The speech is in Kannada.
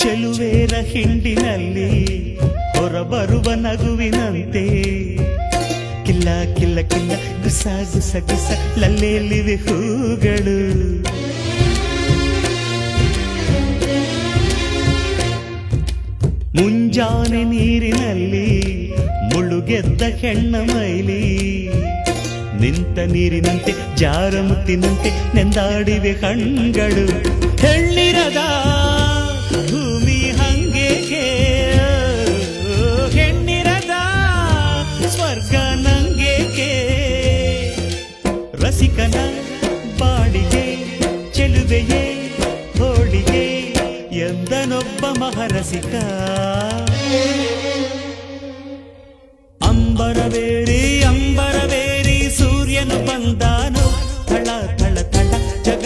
ಚೆಲುವೇರ ಹಿಂಡಿನಲ್ಲಿ ಹೊರಬರುವ ನಗುವಿನಂತೆ ಕಿಲ್ಲ ಕಿಲ್ಲ ಕಿಲ್ಲ ಗುಸ ಗುಸ ಗುಸ ಲಲ್ಲೆಯಲ್ಲಿವೆ ಹೂಗಳು. ಮುಂಜಾನೆ ನೀರಿನಲ್ಲಿ ಮುಳುಗೆದ್ದ ಹೆಣ್ಣ ಮೈಲಿ ನಿಂತ ನೀರಿನಂತೆ ಜಾರ ಮುತ್ತಿನಂತೆ ನೆಂದಾಡಿವೆ ಕಣ್ಗಳು. ಹೆಣ್ಣಿರದ ಭೂಮಿ ಹಂಗೇಕೆ, ಹೆಣ್ಣಿರದ ಸ್ವರ್ಗ ನಂಗೇಕೆ, ರಸಿಕನ ಬಾಡಿಗೆ ಚೆಲುವೆಯೇ ಹೋಳಿಗೆ ಎಂದನೊಬ್ಬ ಮಹರಸಿಕ. ಅಂಬರವೇರಿ ಅಂಬರವೇರಿ ಸೂರ್ಯನು ಬಂದಾನು, ಥಳ ಥಳ ಥಳ ಜಗ